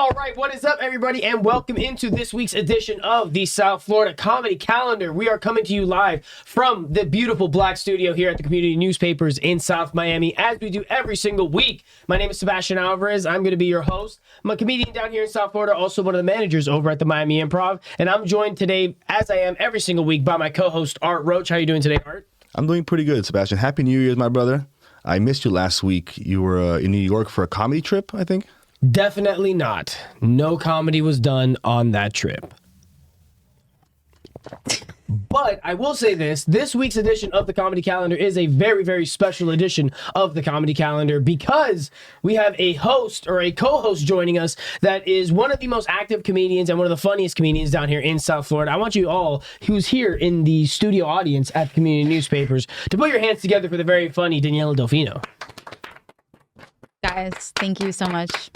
All right, what is up, everybody, and welcome into this week's edition of the South Florida Comedy Calendar. We are coming to you live from the beautiful Black Studio here at the Community Newspapers in South Miami, as we do every single week. My name is Sebastian Alvarez. I'm going to be your host. I'm a comedian down here in South Florida, also one of the managers over at the Miami Improv, and I'm joined today, as I am every single week, by my co-host, Art Roche. How are you doing today, Art? I'm doing pretty good, Sebastian. Happy New Year's, my brother. I missed you last week. You were in New York for a comedy trip, I think? Definitely not. No comedy was done on that trip. But I will say this week's edition of the Comedy Calendar is a very, very special edition of the Comedy Calendar because we have a host or a co-host joining us that is one of the most active comedians and one of the funniest comedians down here in South Florida. I want you all who's here in the studio audience at the Community Newspapers to put your hands together for the very funny Daniela Delfino. Guys, thank you so much.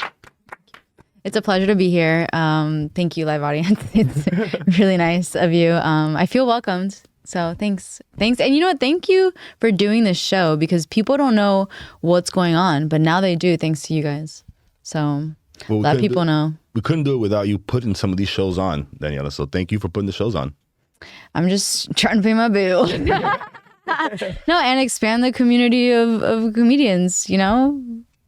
It's a pleasure to be here. Thank you, live audience. It's really nice of you. I feel welcomed. So thanks. And you know what? Thank you for doing this show because people don't know what's going on, but now they do thanks to you guys. So let people know. We couldn't do it without you putting some of these shows on, Daniela. So thank you for putting the shows on. I'm just trying to pay my bill. No, and expand the community of comedians, you know?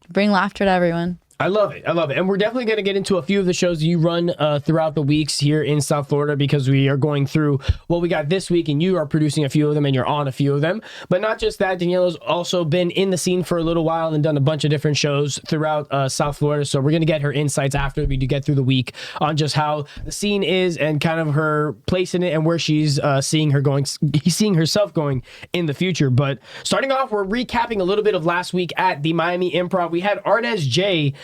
Bring laughter to everyone. I love it. And we're definitely going to get into a few of the shows you run throughout the weeks here in South Florida because we are going through what we got this week and you are producing a few of them and you're on a few of them. But not just that, Daniela's also been in the scene for a little while and done a bunch of different shows throughout South Florida. So we're going to get her insights after we do get through the week on just how the scene is and kind of her place in it and where she's seeing herself going in the future. But starting off, we're recapping a little bit of last week at the Miami Improv. We had Arnez J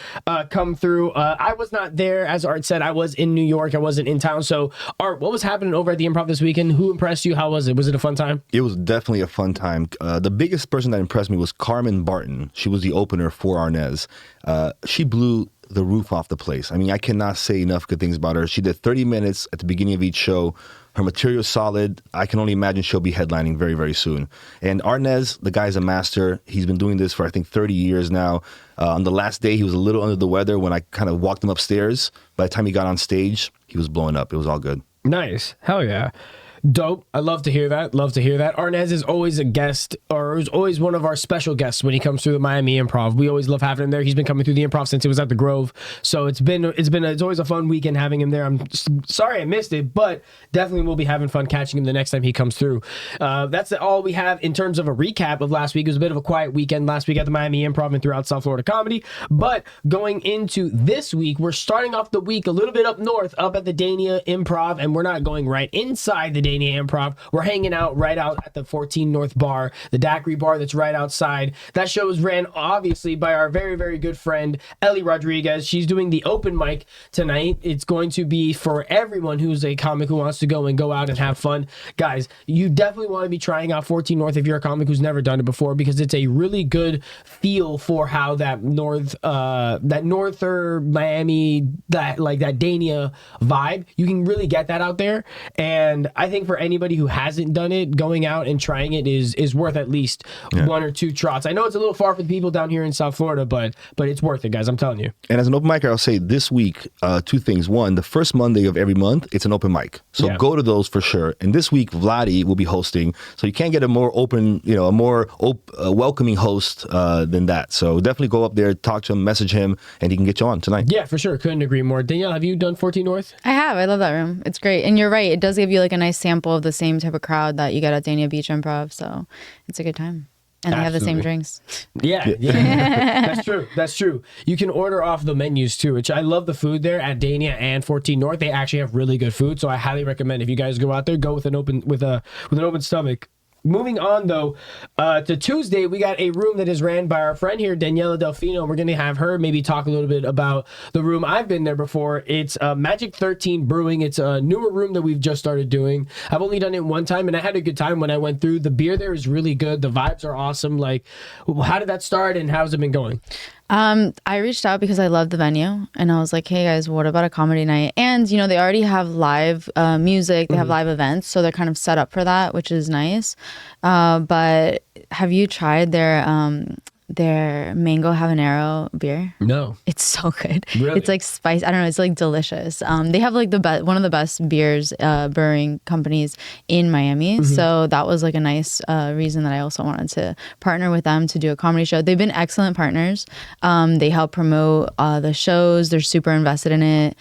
come through. I was not there. As Art said, I was in New York. I wasn't in town. So, Art, what was happening over at the Improv this weekend? Who impressed you? How was it? Was it a fun time? It was definitely a fun time. The biggest person that impressed me was Carmen Barton. She was the opener for Arnez. She blew the roof off the place. I mean, I cannot say enough good things about her. She did 30 minutes at the beginning of each show. Her material is solid. I can only imagine she'll be headlining very, very soon. And Arnez, the guy's a master. He's been doing this for, I think, 30 years now. On the last day, he was a little under the weather when I kind of walked him upstairs. By the time he got on stage, he was blowing up. It was all good. Nice. Hell yeah. Dope. I love to hear that. Arnez is always a guest, or is always one of our special guests when he comes through the Miami Improv. We always love having him there. He's been coming through the Improv since he was at the Grove, so it's always a fun weekend having him there. I'm sorry I missed it, but definitely we'll be having fun catching him the next time he comes through. That's all we have in terms of a recap of last week. It was a bit of a quiet weekend last week at the Miami Improv and throughout South Florida comedy. But going into this week, we're starting off the week a little bit up north, up at the Dania Improv, and we're not going right inside the Dania Improv. We're hanging out right out at the 14 North Bar, the Daiquiri Bar that's right outside. That show was ran obviously by our very, very good friend Ellie Rodriguez. She's doing the open mic tonight. It's going to be for everyone who's a comic who wants to go out and have fun. Guys, you definitely want to be trying out 14 North if you're a comic who's never done it before because it's a really good feel for how that norther Miami, that Dania vibe, you can really get that out there. And I think for anybody who hasn't done it, going out and trying it is worth at least one or two trots. I know it's a little far for the people down here in South Florida, but it's worth it, guys. I'm telling you. And as an open micer, I'll say this week, two things. One, the first Monday of every month, it's an open mic. So go to those for sure. And this week, Vladi will be hosting. So you can't get a more open, a more welcoming host than that. So definitely go up there, talk to him, message him, and he can get you on tonight. Yeah, for sure. Couldn't agree more. Danielle, have you done 14 North? I have. I love that room. It's great. And you're right. It does give you like a nice sample of the same type of crowd that you get at Dania Beach Improv. So it's a good time. And they have the same drinks. Yeah. That's true. You can order off the menus too, which I love the food there at Dania and 14 North. They actually have really good food. So I highly recommend if you guys go out there, go with an open stomach. Moving on, though, to Tuesday, we got a room that is ran by our friend here, Daniela Delfino. We're going to have her maybe talk a little bit about the room. I've been there before. It's Magic 13 Brewing. It's a newer room that we've just started doing. I've only done it one time, and I had a good time when I went through. The beer there is really good. The vibes are awesome. Like, how did that start, and how's it been going? I reached out because I love the venue and I was like, hey guys, what about a comedy night? And they already have live music, they have live events, so they're kind of set up for that, which is nice. But have you tried their their mango habanero beer? No. It's so good. Really? It's like spice. I don't know. It's like delicious. They have like one of the best beers, brewing companies in Miami. So that was like a nice reason that I also wanted to partner with them to do a comedy show. They've been excellent partners. They help promote the shows. They're super invested in it.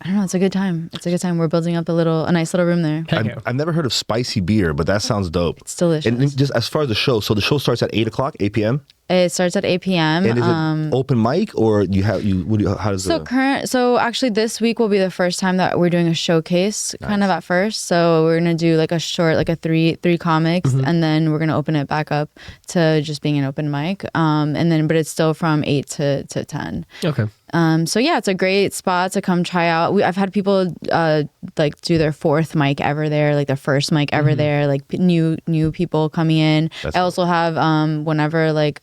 I don't know. It's a good time. We're building up a nice little room there. I've never heard of spicy beer, but that sounds dope. It's delicious. And just as far as the show, so the show starts at 8 p.m. It starts at 8 p.m. And is it open mic, or how does So actually this week will be the first time that we're doing a showcase kind of at first. So we're going to do like a short, like a three comics, and then we're going to open it back up to just being an open mic. But it's still from 8 to 10. Okay. So yeah, it's a great spot to come try out. I've had people like do their fourth mic ever there, like their first mic ever there, like new people coming in. I also have whenever like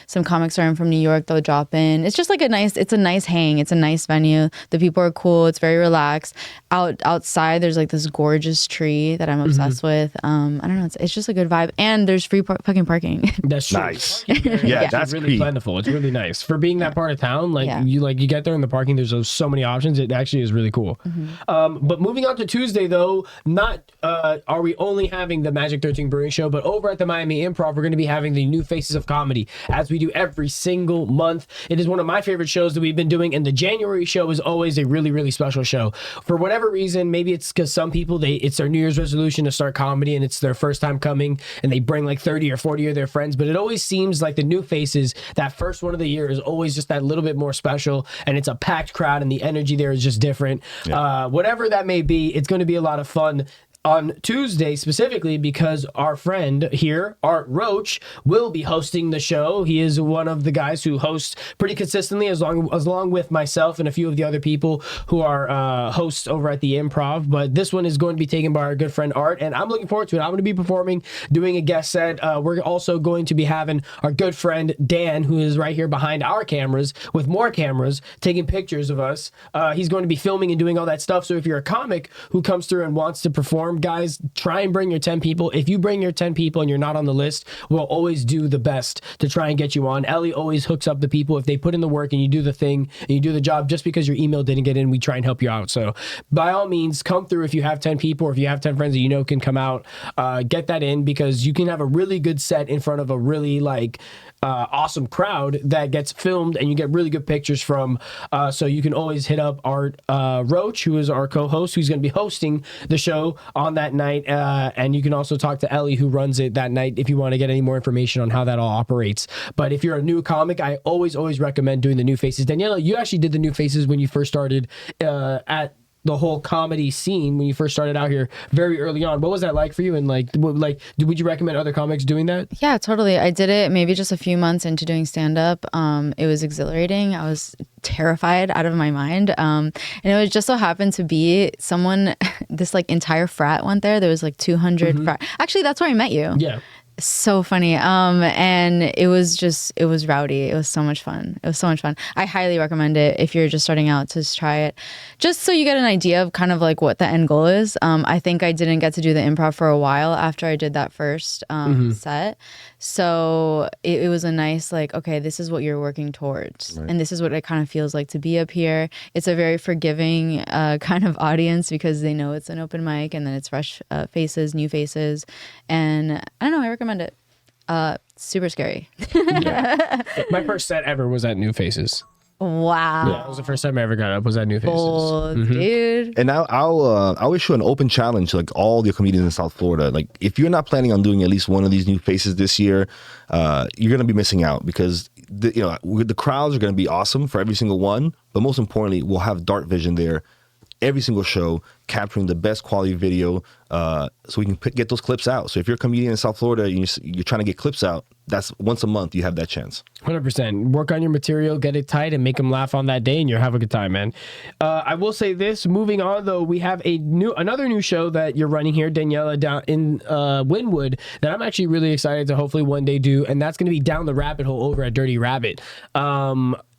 some comics are in from New York, they'll drop in. It's just like a nice hang. It's a nice venue. The people are cool. It's very relaxed. Outside there's like this gorgeous tree that I'm obsessed with. I don't know. It's just a good vibe, and there's free fucking parking. That's true. Nice. Yeah, that's really key. plentiful. It's really nice for being that part of town. Like you get there in the parking. There's so many options. It actually is really cool. But moving on to Tuesday though, not are we only having the Magic 13 Brewing Show, but over at the Miami Improv, we're going to be having the New Faces of Comedy, as we do every single month. It is one of my favorite shows that we've been doing, and the January show is always a really, really special show. For whatever reason, maybe it's because some people, it's their New Year's resolution to start comedy, and it's their first time coming, and they bring like 30 or 40 of their friends, but it always seems like the New Faces, that first one of the year, is always just that little bit more special, and it's a packed crowd, and the energy there is just different. Whatever that may be, it's going to be a lot of fun on Tuesday, specifically because our friend here, Art Roche, will be hosting the show. He is one of the guys who hosts pretty consistently, along with myself and a few of the other people who are hosts over at the Improv. But this one is going to be taken by our good friend Art, and I'm looking forward to it. I'm going to be performing, doing a guest set. We're also going to be having our good friend Dan, who is right here behind our cameras with more cameras, taking pictures of us. He's going to be filming and doing all that stuff. So if you're a comic who comes through and wants to perform, guys, try and bring your 10 people. If you bring your 10 people and you're not on the list, we'll always do the best to try and get you on. Ellie always hooks up the people. If they put in the work and you do the thing and you do the job, just because your email didn't get in, we try and help you out. So by all means, come through if you have 10 people, or if you have 10 friends that you know can come out, get that in, because you can have a really good set in front of a really awesome crowd that gets filmed, and you get really good pictures from. So you can always hit up Art Roche, who is our co-host, who's going to be hosting the show on that night, and you can also talk to Ellie, who runs it that night, if you want to get any more information on how that all operates. But if you're a new comic, I always recommend doing the New Faces. Daniela, you actually did the New Faces when you first started at the whole comedy scene, when you first started out here very early on. What was that like for you? And would you recommend other comics doing that? Yeah, totally. I did it maybe just a few months into doing stand-up. It was exhilarating. I was terrified out of my mind. And it was just so happened to be someone, this entire frat went there. There was 200 frat. Actually, that's where I met you. Yeah. So funny. And it was rowdy. It was so much fun. I highly recommend it if you're just starting out, to try it, just so you get an idea of kind of what the end goal is. I think I didn't get to do the improv for a while after I did that first set. So it was a nice, okay, this is what you're working towards. Right. And this is what it kind of feels like to be up here. It's a very forgiving kind of audience, because they know it's an open mic, and then it's fresh faces, new faces. And I don't know, I recommend it. Super scary. Yeah. My first set ever was at New Faces. Wow. Yeah, that was the first time I ever got up, was at New Faces. Bold, dude. And I'll issue an open challenge to all the comedians in South Florida. If you're not planning on doing at least one of these New Faces this year, you're going to be missing out, because the crowds are going to be awesome for every single one. But most importantly, we'll have Dark Vision there every single show, capturing the best quality video, so we can get those clips out. So if you're a comedian in South Florida and you're trying to get clips out, that's once a month you have that chance. 100%. Work on your material, get it tight, and make them laugh on that day, and you'll have a good time, man. I will say this, moving on though, we have another new show that you're running here, Daniela, down in Wynwood, that I'm actually really excited to hopefully one day do, and that's going to be Down the Rabbit Hole over at Dirty Rabbit.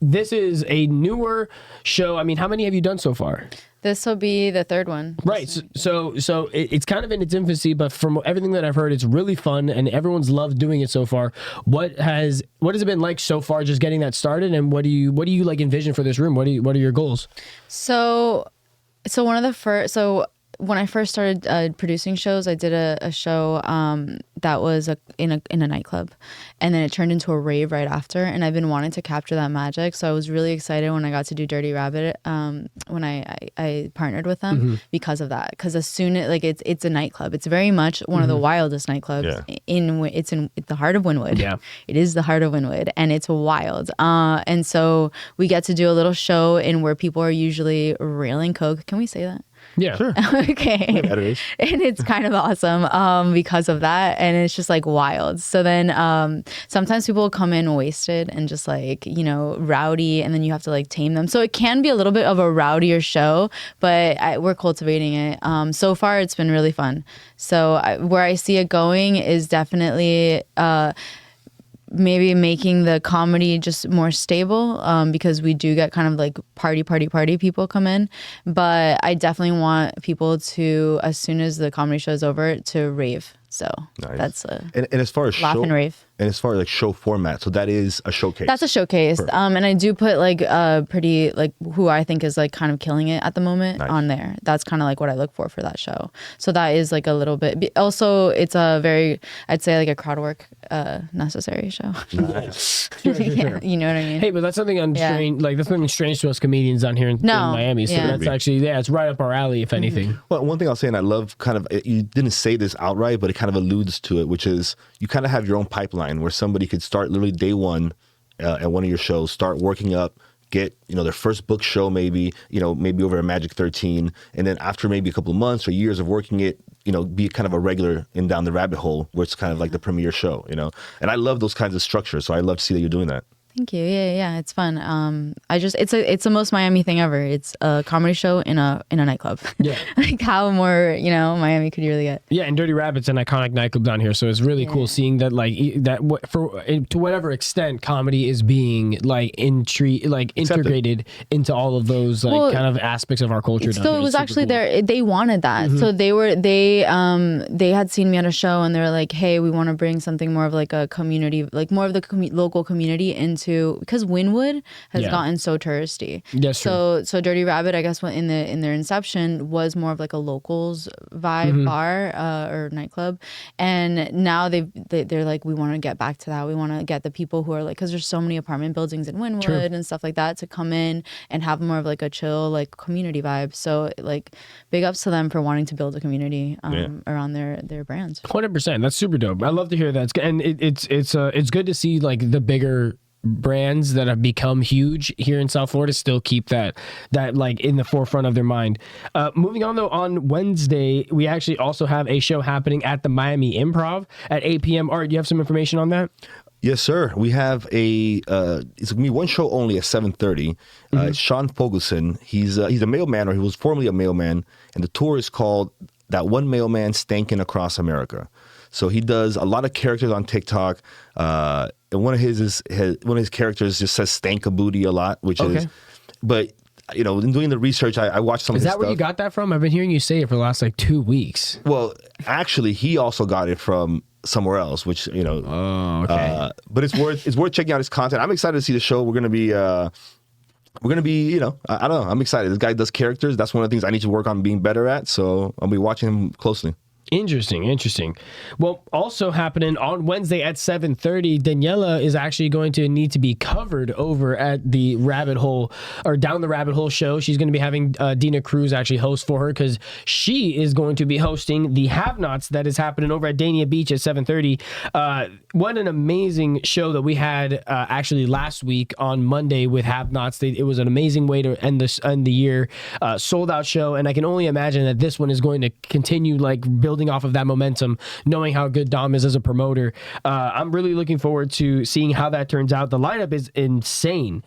This is a newer show. I mean, how many have you done so far? This will be the third one. Right. So it's kind of in its infancy, but from everything that I've heard, it's really fun and everyone's loved doing it so far. What has it been like so far, just getting that started? And what do you like envision for this room? What are your goals? So when I first started producing shows, I did a show that was in a nightclub, and then it turned into a rave right after. And I've been wanting to capture that magic, so I was really excited when I got to do Dirty Rabbit when I partnered with them because of that. Because as soon as it's a nightclub, it's very much one of the wildest nightclubs it's in the heart of Wynwood. Yeah, it is the heart of Wynwood, and it's wild. And so we get to do a little show in where people are usually railing coke. Can we say that? Yeah, sure. Okay. And it's kind of awesome because of that. And it's just like wild. So then sometimes people will come in wasted and just like, rowdy, and then you have to like tame them. So it can be a little bit of a rowdier show, but we're cultivating it. So far, it's been really fun. So where I see it going is definitely maybe making the comedy just more stable because we do get kind of like party people come in, but I definitely want people to, as soon as the comedy show is over, to rave. So that's and as far as laugh and rave. And as far as like show format, so that is a showcase. That's a showcase. And I do put like pretty like who I think is like kind of killing it at the moment on there. That's kind of like what I look for that show. So that is like a little bit. Also, it's a very, I'd say like a crowd work necessary show. Nice. Sure. You know what I mean? Hey, but that's something strange. Like that's something strange to us comedians down here in Miami. So that's actually it's right up our alley, if anything. Well, one thing I'll say, and I love kind of, you didn't say this outright, but it kind of alludes to it, which is you kind of have your own pipeline where somebody could start literally day one at one of your shows, start working up, get their first book show, maybe over a Magic 13, and then after maybe a couple of months or years of working it, be kind of a regular in Down the Rabbit Hole, where it's kind of like the premiere show, and I love those kinds of structures, so I love to see that you're doing that. Thank you. Yeah, it's fun. It's the most Miami thing ever. It's a comedy show in a nightclub. Yeah. Like how more, Miami could you really get? Yeah, and Dirty Rabbit's an iconic nightclub down here, so it's really cool seeing that to whatever extent comedy is being integrated into all of those kind of aspects of our culture. So it was actually cool. They wanted that. So they had seen me at a show and they were like, hey, we want to bring something more of like a community, like more of the local community into, because Wynwood has gotten so touristy. Yes, so Dirty Rabbit, I guess, in their inception was more of like a locals vibe bar or nightclub, and now they're like, we want to get back to that. We want to get the people who are like, because there's so many apartment buildings in Wynwood and stuff like that, to come in and have more of like a chill like community vibe. So like big ups to them for wanting to build a community around their brands. 100%. That's super dope. I love to hear that, and it's good to see like the bigger brands that have become huge here in South Florida still keep that like in the forefront of their mind. Moving on though, on Wednesday we actually also have a show happening at the Miami Improv at 8 p.m. Art, do you have some information on that? Yes, sir. We have it's gonna be one show only at 7:30. It's Sean Fogelson. He's a mailman, or he was formerly a mailman, and the tour is called That One Mailman Stankin' Across America. So he does a lot of characters on TikTok. And one of his characters just says "stank a booty" a lot, which is, but in doing the research, I watched some. Is of his that where you got that from? I've been hearing you say it for the last like 2 weeks. Well, actually, he also got it from somewhere else, which Oh, okay. But it's worth checking out his content. I'm excited to see the show. We're gonna be. I don't know. I'm excited. This guy does characters. That's one of the things I need to work on being better at. So I'll be watching him closely. Interesting. Well, also happening on Wednesday at 7:30, Daniela is actually going to need to be covered over at the Rabbit Hole, or Down the Rabbit Hole show. She's going to be having Dina Cruz actually host for her, because she is going to be hosting the Have-Nots that is happening over at Dania Beach at 7:30. What an amazing show that we had actually last week on Monday with Have-Nots. It was an amazing way to end the year. Sold out show, and I can only imagine that this one is going to continue like building off of that momentum, knowing how good Dom is as a promoter. I'm really looking forward to seeing how that turns out. The lineup is insane.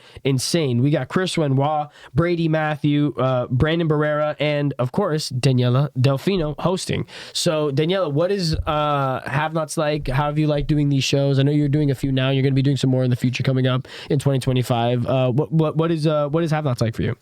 We got Chris Renoir, Brady Matthew, Brandon Barrera, and of course Daniela Delfino hosting. So Daniela, what is Have-Nots like? How have you liked doing these shows? I know you're doing a few now. You're going to be doing some more in the future coming up in 2025. What is Have-Nots like for you?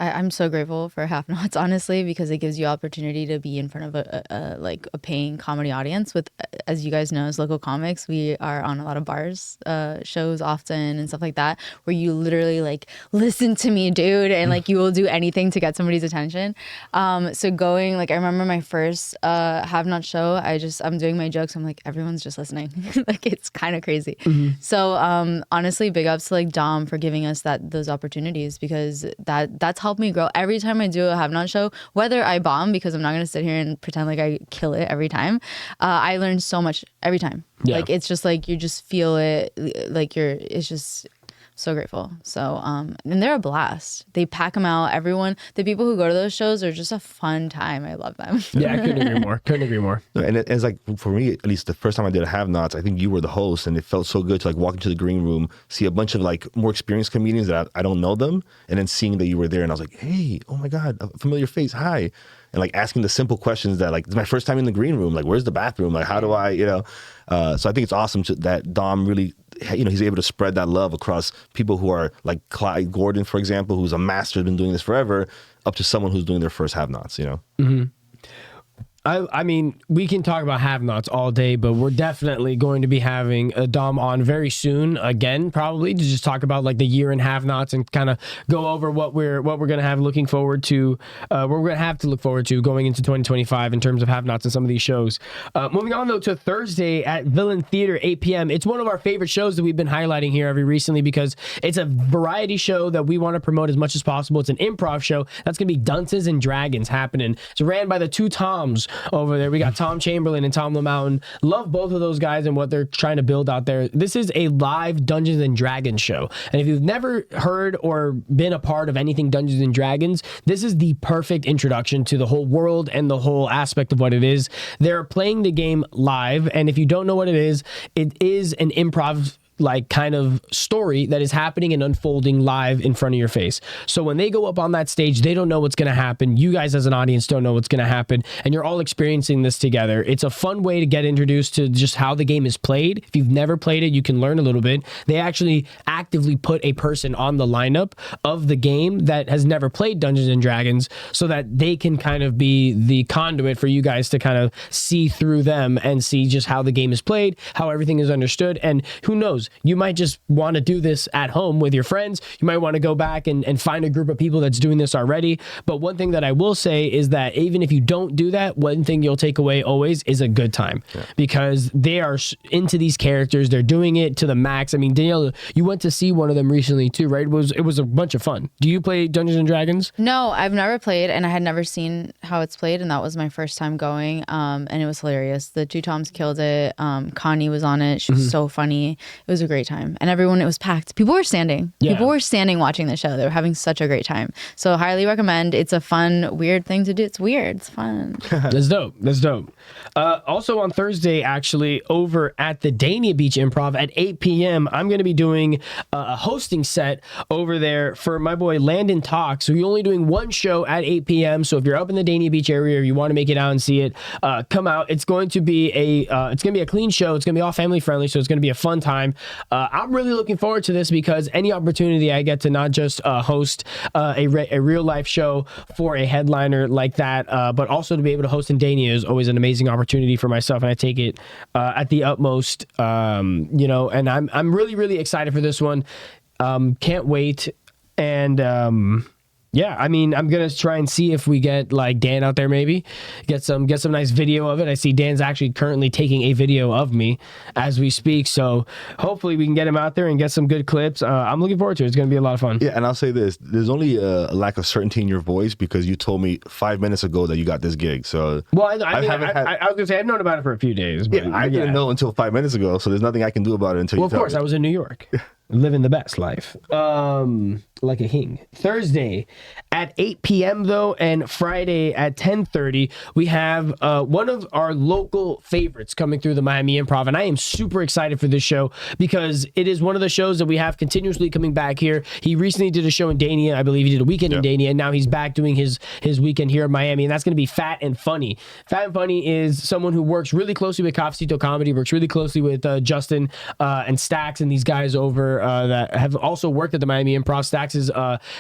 I'm so grateful for Half Nots, honestly, because it gives you opportunity to be in front of a paying comedy audience. With, as you guys know, as local comics, we are on a lot of bars, shows often and stuff like that, where you literally like listen to me, dude, and like you will do anything to get somebody's attention. So going, like, I remember my first Have Not show. I'm doing my jokes. I'm like, everyone's just listening. Like, it's kind of crazy. So honestly, big ups to like Dom for giving us those opportunities, because that's helped me grow. Every time I do a Have Not show, whether I bomb, because I'm not gonna sit here and pretend like I kill it every time, I learn so much every time. Yeah. Like, it's just like you just feel it, like it's just so grateful. So and they're a blast. They pack them out. Everyone, the people who go to those shows are just a fun time. I love them. Yeah, I couldn't agree more. Couldn't agree more. And it's like, for me, at least the first time I did a Have Nots, I think you were the host, and it felt so good to like walk into the green room, see a bunch of like more experienced comedians that I don't know them, and then seeing that you were there, and I was like, hey, oh my God, a familiar face, hi. And like asking the simple questions that, like, it's my first time in the green room, like, where's the bathroom? Like, how do I, so I think it's awesome that Dom really, he's able to spread that love across people who are like Clyde Gordon, for example, who's a master, been doing this forever, up to someone who's doing their first Have Nots, I mean, we can talk about Have Nots all day, but we're definitely going to be having a Dom on very soon again, probably, to just talk about like the year in Have Nots and kind of go over what we're gonna have looking forward to, what we're gonna have to look forward to going into 2025 in terms of Have Nots and some of these shows. Moving on though to Thursday at Villain Theater, 8 p.m. It's one of our favorite shows that we've been highlighting here every recently, because it's a variety show that we want to promote as much as possible. It's an improv show that's gonna be Dunces and Dragons happening. It's ran by the two Toms over there. We got Tom Chamberlain and Tom LeMountain. Love both of those guys and what they're trying to build out there. This is a live Dungeons and Dragons show. And if you've never heard or been a part of anything Dungeons and Dragons, this is the perfect introduction to the whole world and the whole aspect of what it is. They're playing the game live, and if you don't know what it is an improv like kind of story that is happening and unfolding live in front of your face. So when they go up on that stage, they don't know what's going to happen. You guys as an audience don't know what's going to happen, and you're all experiencing this together. It's a fun way to get introduced to just how the game is played. If you've never played it, you can learn a little bit. They actually actively put a person on the lineup of the game that has never played Dungeons and Dragons, so that they can kind of be the conduit for you guys to kind of see through them and see just how the game is played, how everything is understood. And who knows, you might just want to do this at home with your friends. You might want to go back and find a group of people that's doing this already. But one thing that I will say is that even if you don't do that, one thing you'll take away always is a good time, because they are into these characters. They're doing it to the max. I mean, Daniela, you went to see one of them recently too, right? It was a bunch of fun. Do you play Dungeons and Dragons? No, I've never played, and I had never seen how it's played, and that was my first time going. And it was hilarious. The two Toms killed it. Connie was on it. She was so funny. It was a great time, and everyone, it was packed. People were standing. Yeah. People were standing watching the show. They were having such a great time. So highly recommend. It's a fun, weird thing to do. It's weird. It's fun. That's dope. That's dope. Also on Thursday, actually, over at the Dania Beach Improv at 8 p.m., I'm going to be doing a hosting set over there for my boy Landon Talks. So we're only doing one show at 8 p.m. So if you're up in the Dania Beach area or you want to make it out and see it, come out. It's going to be a clean show. It's going to be all family friendly. So it's going to be a fun time. I'm really looking forward to this, because any opportunity I get to not just host a real life show for a headliner like that, but also to be able to host in Dania is always an amazing opportunity for myself, and I take it at the utmost. And I'm really, really excited for this one. Can't wait. And yeah, I mean, I'm gonna try and see if we get like Dan out there, maybe get some nice video of it. I see Dan's actually currently taking a video of me as we speak, so hopefully we can get him out there and get some good clips. I'm looking forward to it. It's gonna be a lot of fun. Yeah, and I'll say this: there's only a lack of certainty in your voice, because you told me 5 minutes ago that you got this gig. So well, I was gonna say I've known about it for a few days. But I didn't know until 5 minutes ago, so there's nothing I can do about it until. Well, of course, I was in New York. Living the best life. Like a king. Thursday at 8 p.m. though, and Friday at 10:30, we have one of our local favorites coming through the Miami Improv, and I am super excited for this show because it is one of the shows that we have continuously coming back here. He recently did a show in Dania. I believe he did a weekend in Dania, and now he's back doing his weekend here in Miami, and that's going to be Fat and Funny. Fat and Funny is someone who works really closely with Cafecito Comedy, works really closely with Justin and Stacks and these guys over that have also worked at the Miami Improv. Stacks Stacks is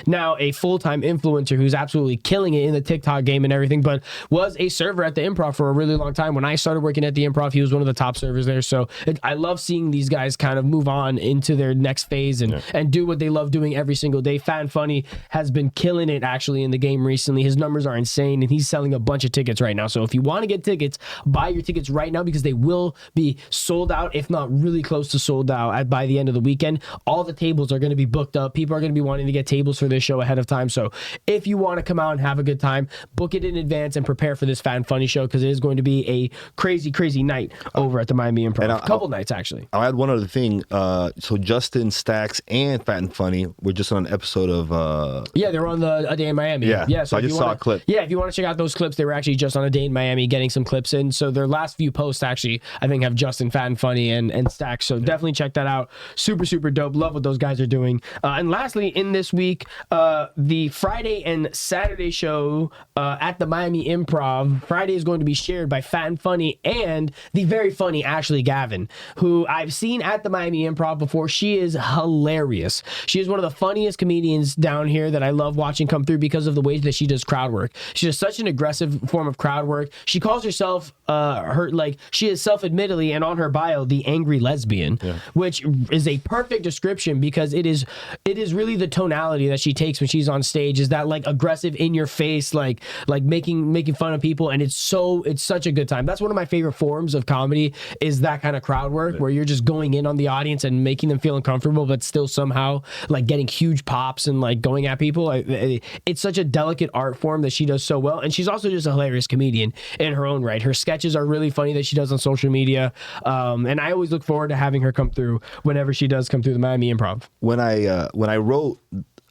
now a full-time influencer who's absolutely killing it in the TikTok game and everything, but was a server at the Improv for a really long time. When I started working at the Improv, he was one of the top servers there. So I love seeing these guys kind of move on into their next phase and do what they love doing every single day. Fat and Funny has been killing it actually in the game recently. His numbers are insane, and he's selling a bunch of tickets right now. So if you want to get tickets, buy your tickets right now because they will be sold out, if not really close to sold out by the end of the weekend. All the tables are going to be booked up. People are going to be wanting to get tables for this show ahead of time. So if you want to come out and have a good time, book it in advance and prepare for this Fat and Funny show because it is going to be a crazy, crazy night over at the Miami Improv. A couple nights, actually. I'll add one other thing. So Justin, Stacks, and Fat and Funny were just on an episode of... Yeah, they were on A Day in Miami. Yeah, so I just saw a clip. Yeah, if you want to check out those clips, they were actually just on A Day in Miami getting some clips in. So their last few posts actually, I think, have Justin, Fat and Funny, and Stacks. So definitely check that out. Super, super dope. Love what those guys are doing. And lastly, in this week, the Friday and Saturday show at the Miami Improv. Friday is going to be shared by Fat and Funny and the very funny Ashley Gavin, who I've seen at the Miami Improv before. She is hilarious. She is one of the funniest comedians down here that I love watching come through because of the way that she does crowd work. She does such an aggressive form of crowd work. She calls herself she is self-admittedly and on her bio the angry lesbian, which is a perfect description because it is really the tonality that she takes when she's on stage, is that like aggressive in your face, like making fun of people, and it's such a good time. That's one of my favorite forms of comedy, is that kind of crowd work where you're just going in on the audience and making them feel uncomfortable but still somehow like getting huge pops and like going at people. It's such a delicate art form that she does so well, and she's also just a hilarious comedian in her own right. Her sketches are really funny that she does on social media, and I always look forward to having her come through whenever she does come through the Miami Improv. When I wrote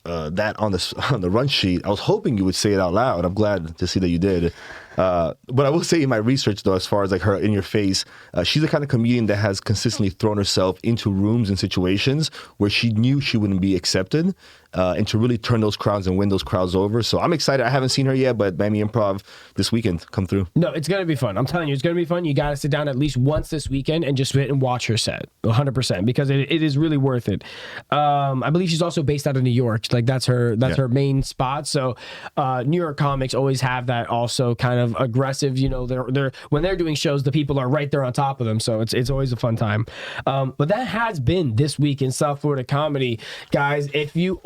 that on the run sheet, I was hoping you would say it out loud. I'm glad to see that you did. But I will say in my research, though, as far as like her in your face, she's the kind of comedian that has consistently thrown herself into rooms and situations where she knew she wouldn't be accepted, and to really turn those crowds and win those crowds over. So I'm excited. I haven't seen her yet, but Miami Improv this weekend, come through. No, it's going to be fun. I'm telling you, it's going to be fun. You got to sit down at least once this weekend and just sit and watch her set 100% because it is really worth it. I believe she's also based out of New York. Like that's her main spot. So New York comics always have that also kind of aggressive, they're when they're doing shows, the people are right there on top of them. So it's always a fun time. But that has been this week in South Florida comedy, guys. If you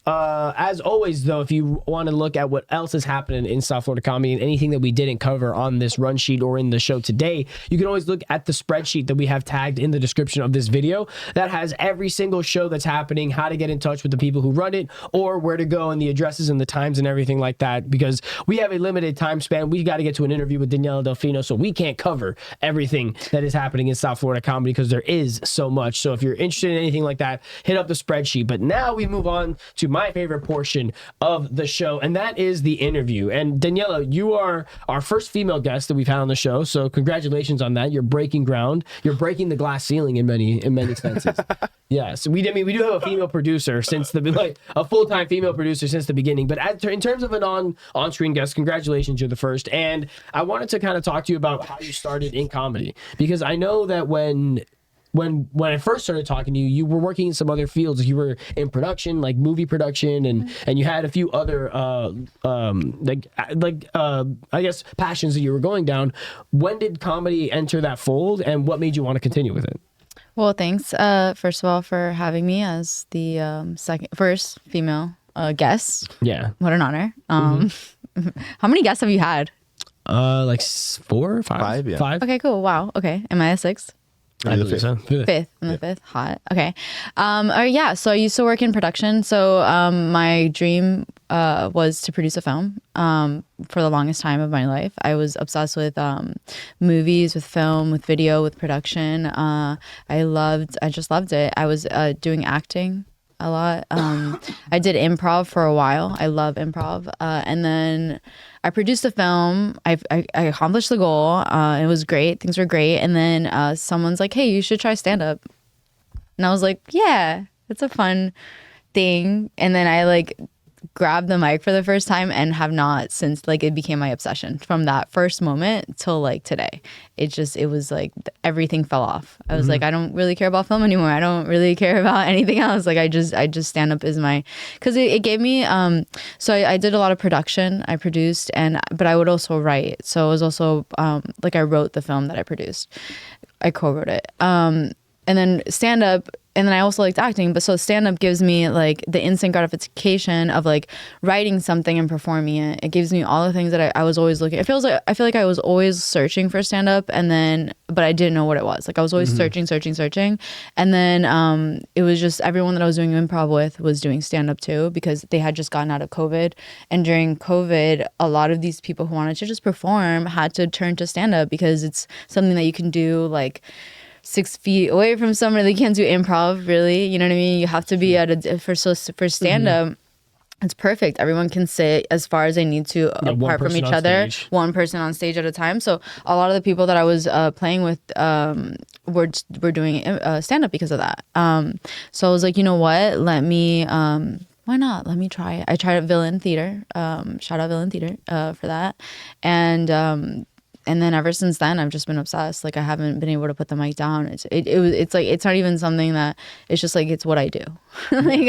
as always though, if you want to look at what else is happening in South Florida comedy and anything that we didn't cover on this run sheet or in the show today, you can always look at the spreadsheet that we have tagged in the description of this video that has every single show that's happening, how to get in touch with the people who run it, or where to go, and the addresses and the times and everything like that, because we have a limited time span. We got to get to an interview with Daniela Delfino, so we can't cover everything that is happening in South Florida comedy because there is so much. So if you're interested in anything like that, hit up the spreadsheet. But now we move on to my favorite portion of the show, and that is the interview. And Daniela, you are our first female guest that we've had on the show, so congratulations on that. You're breaking ground. You're breaking the glass ceiling in many senses. Yeah, so we do have a female producer since a full-time female producer since the beginning. But in terms of an on-screen guest, congratulations, you're the first. And I wanted to kind of talk to you about how you started in comedy, because I know that when I first started talking to you, you were working in some other fields. You were in production, like movie production, and you had a few other I guess passions that you were going down. When did comedy enter that fold, and what made you want to continue with it? Well, thanks, first of all, for having me as the first female guest. Yeah. What an honor. How many guests have you had? Like 4 or 5? 5, yeah. 5. Okay, cool. Wow. Okay. Am I a sixth? I believe so. Fifth. I'm the fifth. Hot. Okay. Yeah. So I used to work in production. So my dream was to produce a film. For the longest time of my life, I was obsessed with movies, with film, with video, with production. I just loved it. I was doing acting a lot. I did improv for a while. I love improv. And then I produced a film. I accomplished the goal. It was great. Things were great. And then someone's like, hey, you should try stand-up. And I was like, yeah, it's a fun thing. And then I grabbed the mic for the first time and have not since. Like, it became my obsession from that first moment till like today. It was like everything fell off. I was like, I don't really care about film anymore. I don't really care about anything else. Like, I just stand up is my, because it gave me so I did a lot of production. I produced, but I would also write. So it was also like I wrote the film that I produced. I co-wrote it. And then stand up, and then I also liked acting, but so stand up gives me like the instant gratification of like writing something and performing it. It gives me all the things that I was always looking. I feel like I was always searching for stand up, but I didn't know what it was. Like, I was always searching. And then it was just everyone that I was doing improv with was doing stand up too, because they had just gotten out of COVID. And during COVID, a lot of these people who wanted to just perform had to turn to stand up because it's something that you can do like 6 feet away from somebody. They can't do improv, really. You know what I mean? You have to be for stand up. It's perfect. Everyone can sit as far as they need to apart from each other. Stage. One person on stage at a time. So a lot of the people that I was playing with were doing stand up because of that. So I was like, you know what? Let me. Why not? Let me try it. I tried at Villain Theater. Shout out Villain Theater for that. And then ever since then, I've just been obsessed. Like, I haven't been able to put the mic down. It's like, it's not even something that, it's just like, it's what I do. Like, you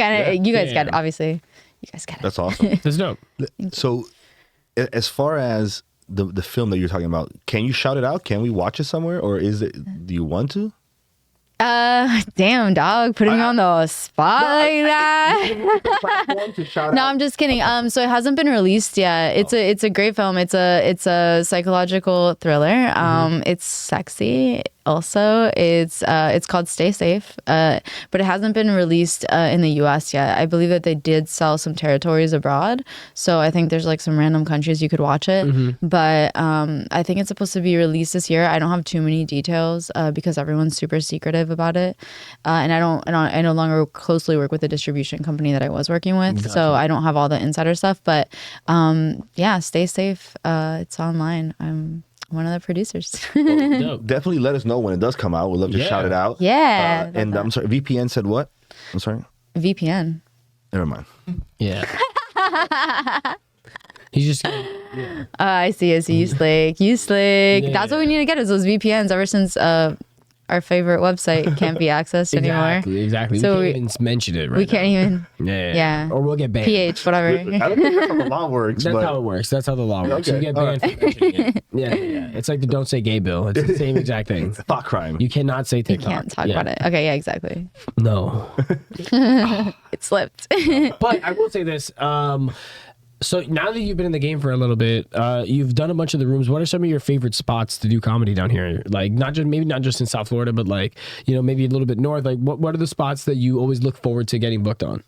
guys get it, obviously. You guys get it. That's awesome. That's dope. So as far as the film that you're talking about, can you shout it out? Can we watch it somewhere? Or do you want to? Damn, dog, putting me on the spot like that. No, I'm just kidding. So it hasn't been released yet. It's a great film. It's a psychological thriller. It's sexy. Also, it's called Stay Safe, but it hasn't been released in the U.S. yet. I believe that they did sell some territories abroad, so I think there's like some random countries you could watch it. But I think it's supposed to be released this year. I don't have too many details because everyone's super secretive about it, and I no longer closely work with the distribution company that I was working with, gotcha. So I don't have all the insider stuff. But yeah, Stay Safe. It's online. I'm one of the producers. Well, definitely let us know when it does come out. We'd love to shout it out. Yeah. And I'm sorry, VPN said what? I'm sorry? VPN. Never mind. Yeah. He's just... Yeah. I see. You slick. Yeah. That's what we need to get is those VPNs ever since... our favorite website can't be accessed anymore. Exactly. So we can't even mention it right We can't even. Yeah. Or we'll get banned. PH, whatever. I don't think that's how the law works. That's how it works. That's how the law works. Okay. You get banned for mentioning it. Yeah. It's like the don't say gay bill. It's the same exact thing. It's a thought crime. You cannot say TikTok. You can't talk about it. Okay, yeah, exactly. No. It slipped. But I will say this. So now that you've been in the game for a little bit, you've done a bunch of the rooms. What are some of your favorite spots to do comedy down here? Like not just in South Florida, but like, you know, maybe a little bit north. Like what are the spots that you always look forward to getting booked on?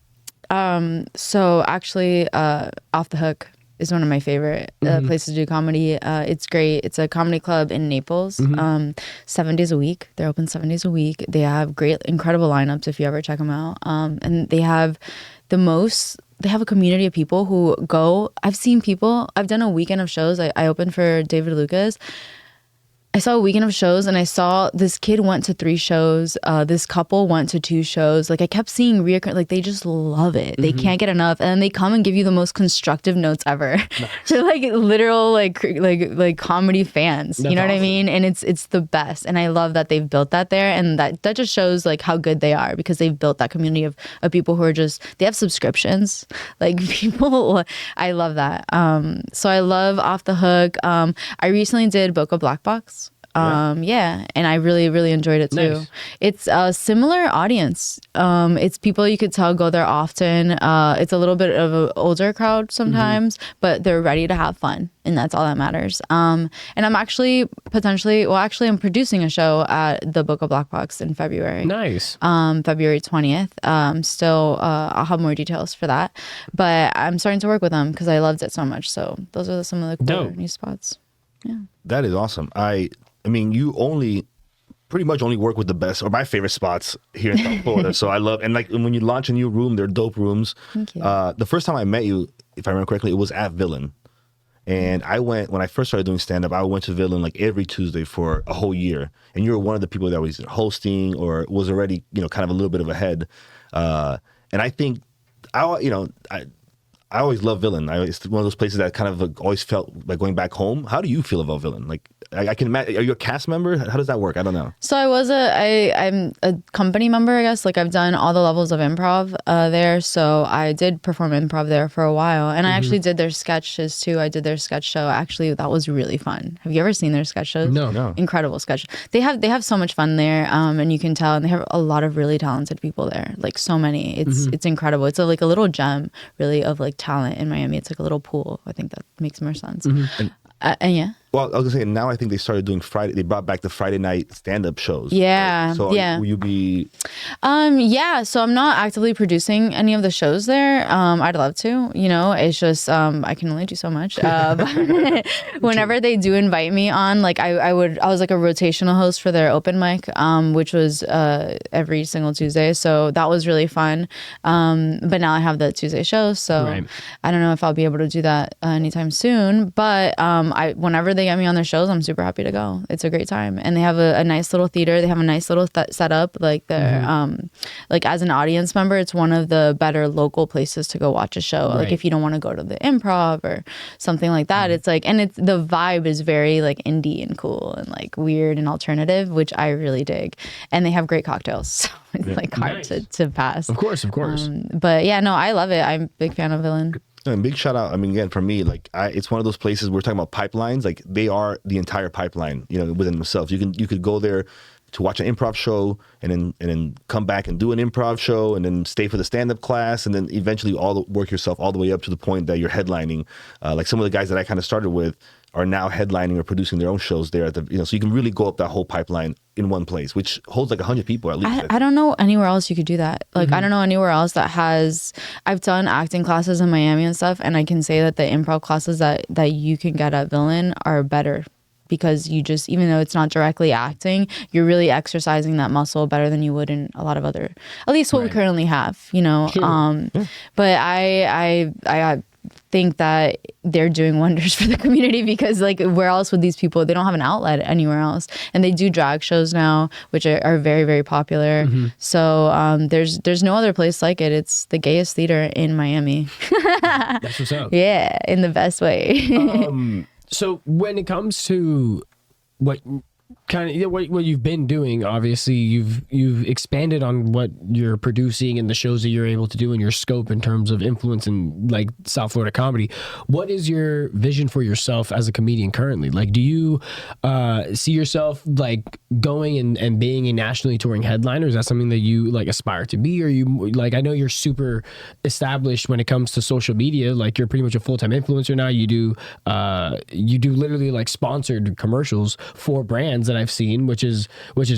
So actually, Off the Hook is one of my favorite places to do comedy. It's great. It's a comedy club in Naples. 7 days a week. They're open 7 days a week. They have incredible lineups if you ever check them out. And they have they have a community of people who go. I've done a weekend of shows. I opened for David Lucas. I saw a weekend of shows and I saw this kid went to 3 shows. This couple went to 2 shows. Like I kept seeing like they just love it. They can't get enough. And then they come and give you the most constructive notes ever. Nice. They're like literal like comedy fans. That's you know awesome. What I mean? And it's the best. And I love that they've built that there. And that just shows like how good they are because they've built that community of people who are they have subscriptions. Like people, I love that. So I love Off the Hook. I recently did Boca Black Box. Yeah, and I really, really enjoyed it too. Nice. It's a similar audience. It's people you could tell go there often. It's a little bit of an older crowd sometimes, but they're ready to have fun, and that's all that matters. And I'm actually I'm producing a show at the Boca Black Box in February. Nice. February 20th. Still, I'll have more details for that, but I'm starting to work with them because I loved it so much. So those are some of the cool new spots. Yeah, that is awesome. I mean, you pretty much only work with the best or my favorite spots here in South Florida. So I love, and like when you launch a new room, they're dope rooms. Thank you. The first time I met you, if I remember correctly, it was at Villain. And when I first started doing stand-up, I went to Villain like every Tuesday for a whole year. And you were one of the people that was hosting or was already, kind of a little bit of ahead. And I think, I I always love Villain. It's one of those places that kind of always felt like going back home. How do you feel about Villain? Like, I can imagine. Are you a cast member? How does that work? I don't know. So I'm a company member, I guess. Like I've done all the levels of improv there. So I did perform improv there for a while, and I actually did their sketches too. I did their sketch show. Actually, that was really fun. Have you ever seen their sketch shows? No. Incredible sketch. They have so much fun there, and you can tell. And they have a lot of really talented people there. Like so many. It's incredible. It's like a little gem, really, of like talent in Miami. It's like a little pool. I think that makes more sense. And yeah. Well, I was gonna say now I think they started doing Friday. They brought back the Friday night stand-up shows. Yeah, right? So will you be? Yeah. So I'm not actively producing any of the shows there. I'd love to. You know, it's just I can only do so much. But whenever they do invite me on, like I was like a rotational host for their open mic, which was every single Tuesday. So that was really fun. But now I have the Tuesday show, so I don't know if I'll be able to do that anytime soon. But whenever they get me on their shows, I'm super happy to go. It's a great time, and they have a nice little theater. They have a nice little setup. Like they're like as an audience member, it's one of the better local places to go watch a show. Like if you don't want to go to the Improv or something like that, it's like, and it's the vibe is very like indie and cool and like weird and alternative, which I really dig. And they have great cocktails, so it's like hard to pass. Of course. But yeah, no, I love it. I'm a big fan of Villain. And big shout out. I mean, again, for me, like it's one of those places we're talking about pipelines. Like they are the entire pipeline, you know, within themselves. You could go there to watch an improv show and then come back and do an improv show and then stay for the stand-up class and then eventually work yourself all the way up to the point that you're headlining. Like some of the guys that I kind of started with are now headlining or producing their own shows there at the, you know, so you can really go up that whole pipeline in one place, which holds like 100 people at least. I don't know anywhere else you could do that. Like, I don't know anywhere else that has, I've done acting classes in Miami and stuff, and I can say that the improv classes that you can get at Villain are better because you just, even though it's not directly acting, you're really exercising that muscle better than you would in a lot of other, at least what we currently have, you know. But I think that they're doing wonders for the community because like where else would these people, they don't have an outlet anywhere else, and they do drag shows now which are very, very popular. So there's no other place like it. It's the gayest theater in Miami. That's what's up. Yeah, in the best way. So when it comes to what kind of what you've been doing, obviously you've expanded on what you're producing and the shows that you're able to do and your scope in terms of influence in like South Florida comedy. What is your vision for yourself as a comedian currently? Like, do you see yourself like going and being a nationally touring headliner? Is that something that you like aspire to be? Or you like, I know you're super established when it comes to social media. Like you're pretty much a full-time influencer now. You do literally like sponsored commercials for brands that I've seen, which is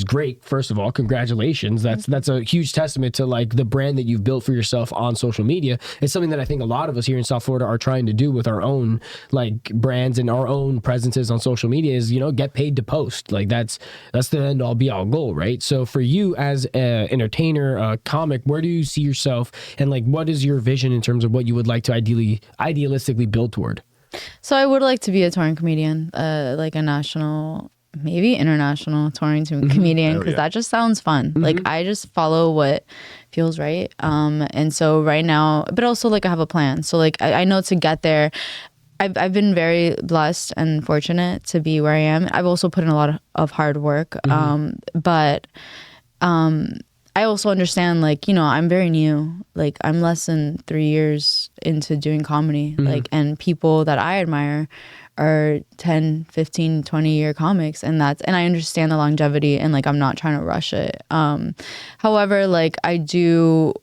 great. First of all, congratulations. That's a huge testament to like the brand that you've built for yourself on social media. It's something that I think a lot of us here in South Florida are trying to do with our own like brands and our own presences on social media is, you know, get paid to post. Like that's the end all be all goal, right? So for you as an entertainer, a comic, where do you see yourself and like what is your vision in terms of what you would like to idealistically build toward? So I would like to be a touring comedian, like a national, maybe international touring comedian, because that just sounds fun. Like I just follow what feels right. And so right now, but also like I have a plan. So like I know to get there, I've been very blessed and fortunate to be where I am. I've also put in a lot of hard work. But I also understand, like, you know, I'm very new. Like, I'm less than 3 years into doing comedy. Like, and people that I admire are 10, 15, 20-year comics. And I understand the longevity and, like, I'm not trying to rush it. However, like, I do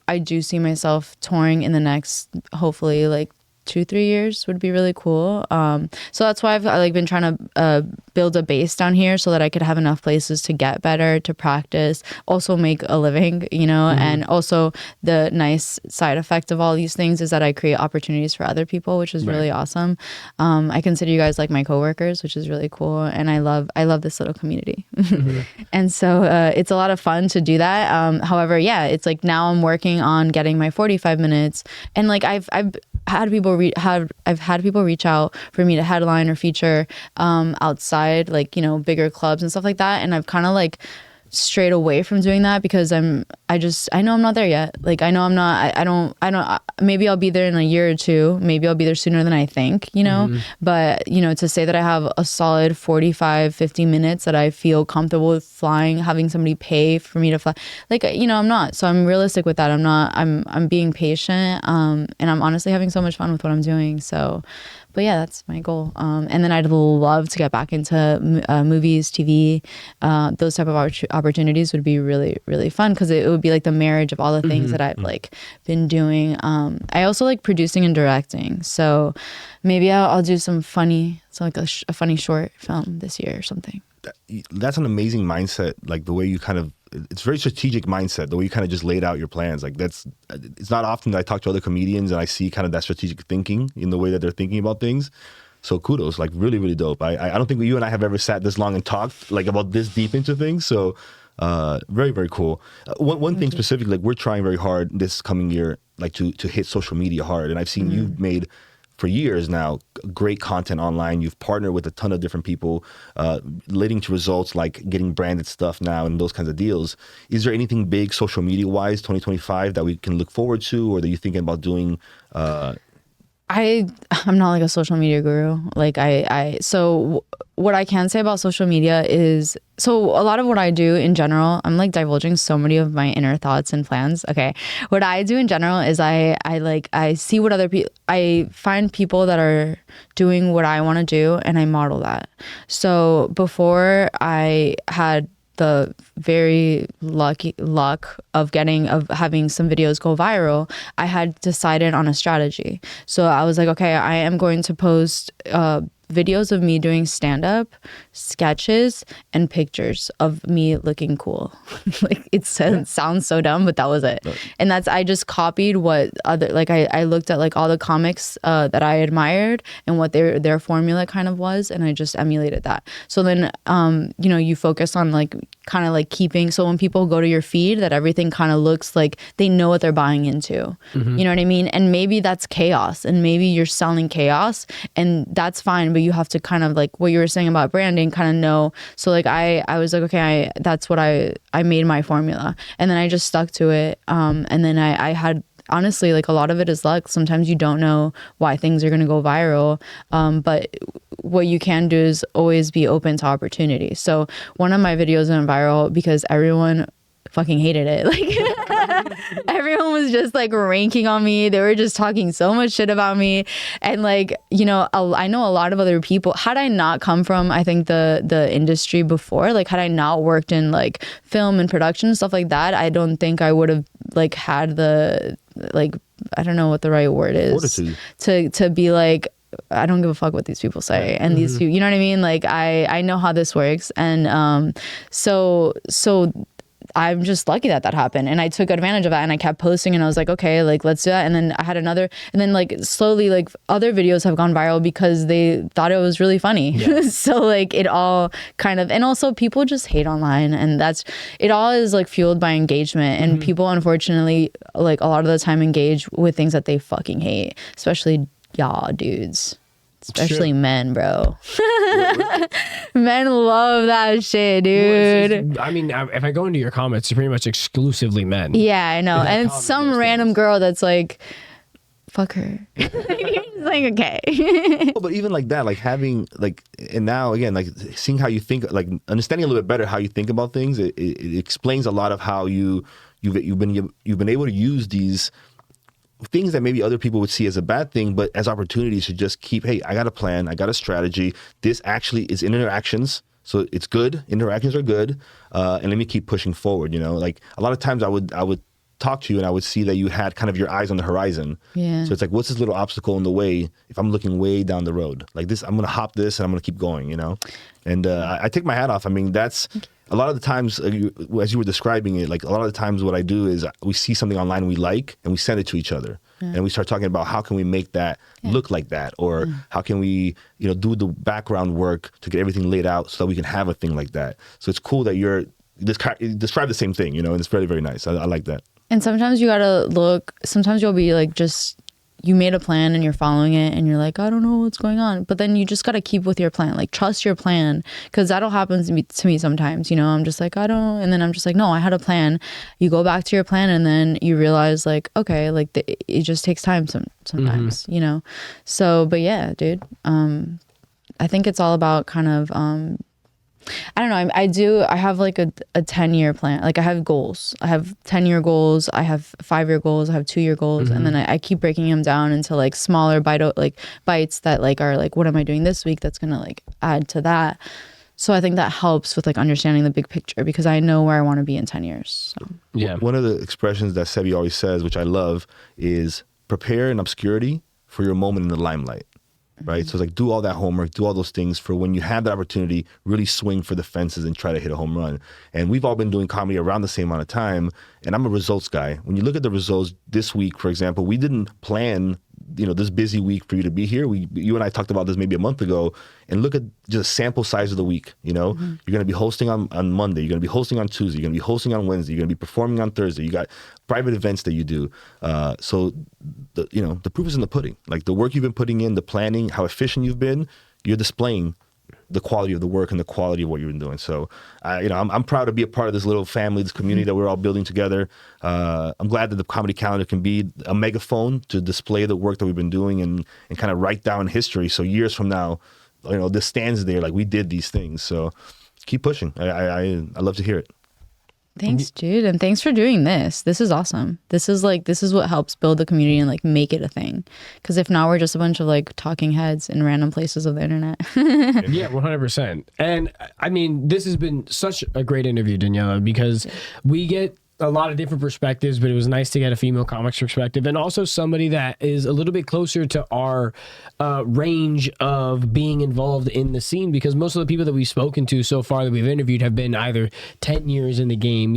see myself touring in the next, hopefully, like, 2-3 years would be really cool. So that's why I've like been trying to build a base down here so that I could have enough places to get better, to practice, also make a living, you know. And also the nice side effect of all these things is that I create opportunities for other people, which is really awesome. I consider you guys like my coworkers, which is really cool, and I love this little community. And so it's a lot of fun to do that. However, yeah, it's like now I'm working on getting my 45 minutes, and like I've had people reach out for me to headline or feature outside, like, you know, bigger clubs and stuff like that, and I've kind of like strayed away from doing that because I know I'm not there yet. Like I know I'm not, I don't, maybe I'll be there in a year or two, maybe I'll be there sooner than I think, you know, but you know, to say that I have a solid 45, 50 minutes that I feel comfortable with flying, having somebody pay for me to fly, like, you know, I'm not, so I'm realistic with that. I'm being patient, and I'm honestly having so much fun with what I'm doing. So, but yeah, that's my goal. And then I'd love to get back into movies, TV. Those type of opportunities would be really, really fun because it would be like the marriage of all the things that I've like been doing. I also like producing and directing. So maybe I'll do some funny, so like a funny short film this year or something. That's an amazing mindset. Like the way you kind of, it's very strategic mindset, the way you kind of just laid out your plans. Like it's not often that I talk to other comedians and I see kind of that strategic thinking in the way that they're thinking about things. So kudos, like really, really dope. I don't think you and I have ever sat this long and talked like about this deep into things. So very, very cool. One thing specifically, like we're trying very hard this coming year, like to hit social media hard. And I've seen you've made for years now great content online. You've partnered with a ton of different people, leading to results like getting branded stuff now and those kinds of deals. Is there anything big social media wise 2025 that we can look forward to, or that you're thinking about doing? I'm not like a social media guru. Like so what I can say about social media is, so a lot of what I do in general, I'm like divulging so many of my inner thoughts and plans. Okay. What I do in general is I see what other people, I find people that are doing what I want to do and I model that. So before I had the very luck of having some videos go viral, I had decided on a strategy. So I was like, okay, I am going to post videos of me doing stand-up, sketches, and pictures of me looking cool. Like it sounds so dumb, but that was it. Right. And I just copied what other, like I looked at like all the comics that I admired and what their formula kind of was, and I just emulated that. So then, you know, you focus on like kind of like keeping, so when people go to your feed, that everything kind of looks like they know what they're buying into. You know what I mean? And maybe that's chaos, and maybe you're selling chaos, and that's fine, but you have to kind of like what you were saying about branding, kind of know. So like I was like, okay, that's what I made my formula, and then I just stuck to it. And then I had, honestly, like a lot of it is luck. Sometimes you don't know why things are going to go viral, but what you can do is always be open to opportunity. So one of my videos went viral because everyone fucking hated it. Like everyone was just like ranking on me. They were just talking so much shit about me. And like, you know, I know a lot of other people, had I not come from, I think the industry before, like had I not worked in like film and production and stuff like that, I don't think I would have like had the, like, I don't know what the right word is, to be like, I don't give a fuck what these people say. And these people, you know what I mean? Like I know how this works. And so I'm just lucky that happened, and I took advantage of that, and I kept posting, and I was like, okay, like let's do that. And then I had another, and then like slowly like other videos have gone viral because they thought it was really funny. Yeah. So like it all kind of, and also people just hate online, and it all is like fueled by engagement, and people unfortunately like a lot of the time engage with things that they fucking hate, especially y'all dudes. Especially men, bro. Men love that shit, dude. Well, I mean, if I go into your comments, it's pretty much exclusively men. Yeah, I know. And it's some random girl that's like, fuck her. It's like, okay. But even like that, like having like, and now again, like seeing how you think, like understanding a little bit better how you think about things, it explains a lot of how you've been able to use these things that maybe other people would see as a bad thing, but as opportunities to just keep, hey, I got a plan, I got a strategy. This actually is interactions, so it's good. Interactions are good, and let me keep pushing forward. You know, like a lot of times I would talk to you and I would see that you had kind of your eyes on the horizon. Yeah. So it's like, what's this little obstacle in the way if I'm looking way down the road? Like this, I'm gonna hop this and I'm gonna keep going. You know, and I take my hat off. I mean, that's. A lot of the times, as you were describing it, like a lot of the times what I do is we see something online we like and we send it to each other. Yeah. And we start talking about how can we make that look like that, or how can we, you know, do the background work to get everything laid out so that we can have a thing like that. So it's cool that you describe the same thing, you know, and it's very, very nice. I like that. And sometimes you gotta look, sometimes you'll be like just, you made a plan and you're following it and you're like, I don't know what's going on. But then you just got to keep with your plan. Like, trust your plan, because that'll happen to me sometimes. You know, I'm just like, I don't. And then I'm just like, no, I had a plan. You go back to your plan and then you realize like, okay, like it just takes time sometimes, you know? So, but yeah, dude, I think it's all about kind of, I don't know. I have like a 10-year plan. Like I have goals. I have 10-year goals. I have 5-year goals. I have 2-year goals. And then I keep breaking them down into like smaller bites that like are like, what am I doing this week that's going to like add to that? So I think that helps with like understanding the big picture, because I know where I want to be in 10 years. So. Yeah. One of the expressions that Sebi always says, which I love, is prepare in obscurity for your moment in the limelight. Right. So it's like, do all that homework, do all those things for when you have the opportunity, really swing for the fences and try to hit a home run. And we've all been doing comedy around the same amount of time. And I'm a results guy. When you look at the results this week, for example, we didn't plan, you know, this busy week for you to be here. You and I talked about this maybe a month ago, and look at just sample size of the week. You know, you're going to be hosting on Monday. You're going to be hosting on Tuesday. You're going to be hosting on Wednesday. You're going to be performing on Thursday. You got private events that you do. So, the proof is in the pudding. Like the work you've been putting in, the planning, how efficient you've been, you're displaying the quality of the work and the quality of what you've been doing. So, I'm proud to be a part of this little family, this community that we're all building together. I'm glad that the comedy calendar can be a megaphone to display the work that we've been doing and kind of write down history. So years from now, this stands there like we did these things. So keep pushing. I love to hear it. Thanks, dude. And thanks for doing this. This is awesome. This is what helps build the community and like make it a thing. Because if not, we're just a bunch of like talking heads in random places of the internet. Yeah, 100%. And I mean, this has been such a great interview, Daniela, because we get a lot of different perspectives, but it was nice to get a female comics perspective, and also somebody that is a little bit closer to our range of being involved in the scene, because most of the people that we've spoken to so far that we've interviewed have been either 10 years in the game,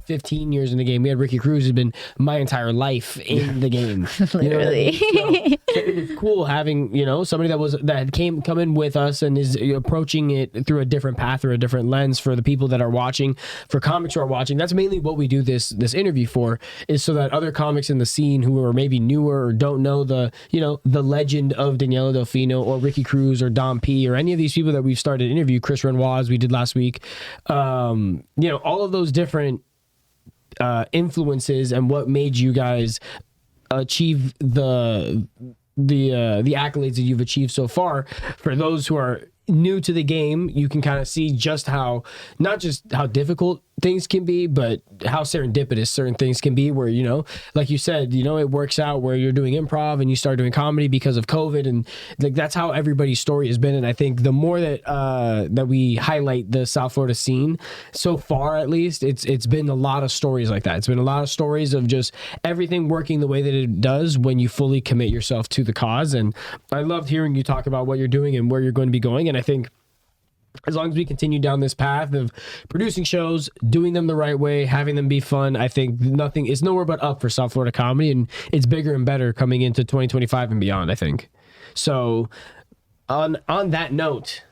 15 years in the game. We had Ricky Cruz, who's been my entire life in the game. Literally. So it's cool having, somebody that come in with us and is approaching it through a different path or a different lens for the people that are watching, for comics who are watching. That's mainly what we do this interview for, is so that other comics in the scene who are maybe newer or don't know the legend of Daniela Delfino or Ricky Cruz or Dom P or any of these people that we've started to interview, Chris Renoir, as we did last week, all of those different influences and what made you guys achieve the accolades that you've achieved so far. For those who are new to the game, you can kind of see just not just how difficult things can be, but how serendipitous certain things can be, where, like you said, it works out where you're doing improv and you start doing comedy because of COVID. And like, that's how everybody's story has been. And I think the more that we highlight the South Florida scene so far, at least it's been a lot of stories like that. It's been a lot of stories of just everything working the way that it does when you fully commit yourself to the cause. And I loved hearing you talk about what you're doing and where you're going to be going. And I think as long as we continue down this path of producing shows, doing them the right way, having them be fun, I think nothing is nowhere but up for South Florida comedy, and it's bigger and better coming into 2025 and beyond, I think. So on that note,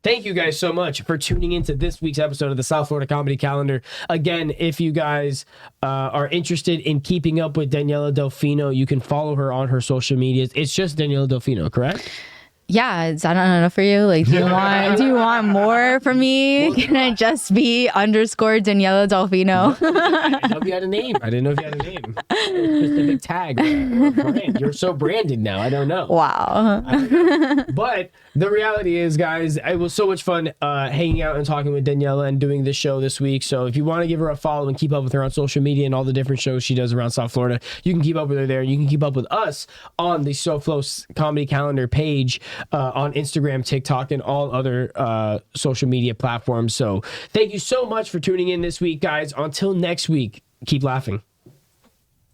thank you guys so much for tuning into this week's episode of the South Florida Comedy Calendar. Again, if you guys are interested in keeping up with Daniela Delfino, you can follow her on her social medias. It's just Daniela Delfino, correct? Yeah, is that not enough for you? Like, do you want more from me? Can I just be _Daniela Delfino? I didn't know if you had a name. Specific tag or brand. You're so branded now. I don't know. Wow. But the reality is, guys, it was so much fun hanging out and talking with Daniela and doing this show this week. So if you want to give her a follow and keep up with her on social media and all the different shows she does around South Florida, you can keep up with her there. You can keep up with us on the SoFlo Comedy Calendar page on Instagram, TikTok, and all other social media platforms. So thank you so much for tuning in this week, guys. Until next week, keep laughing.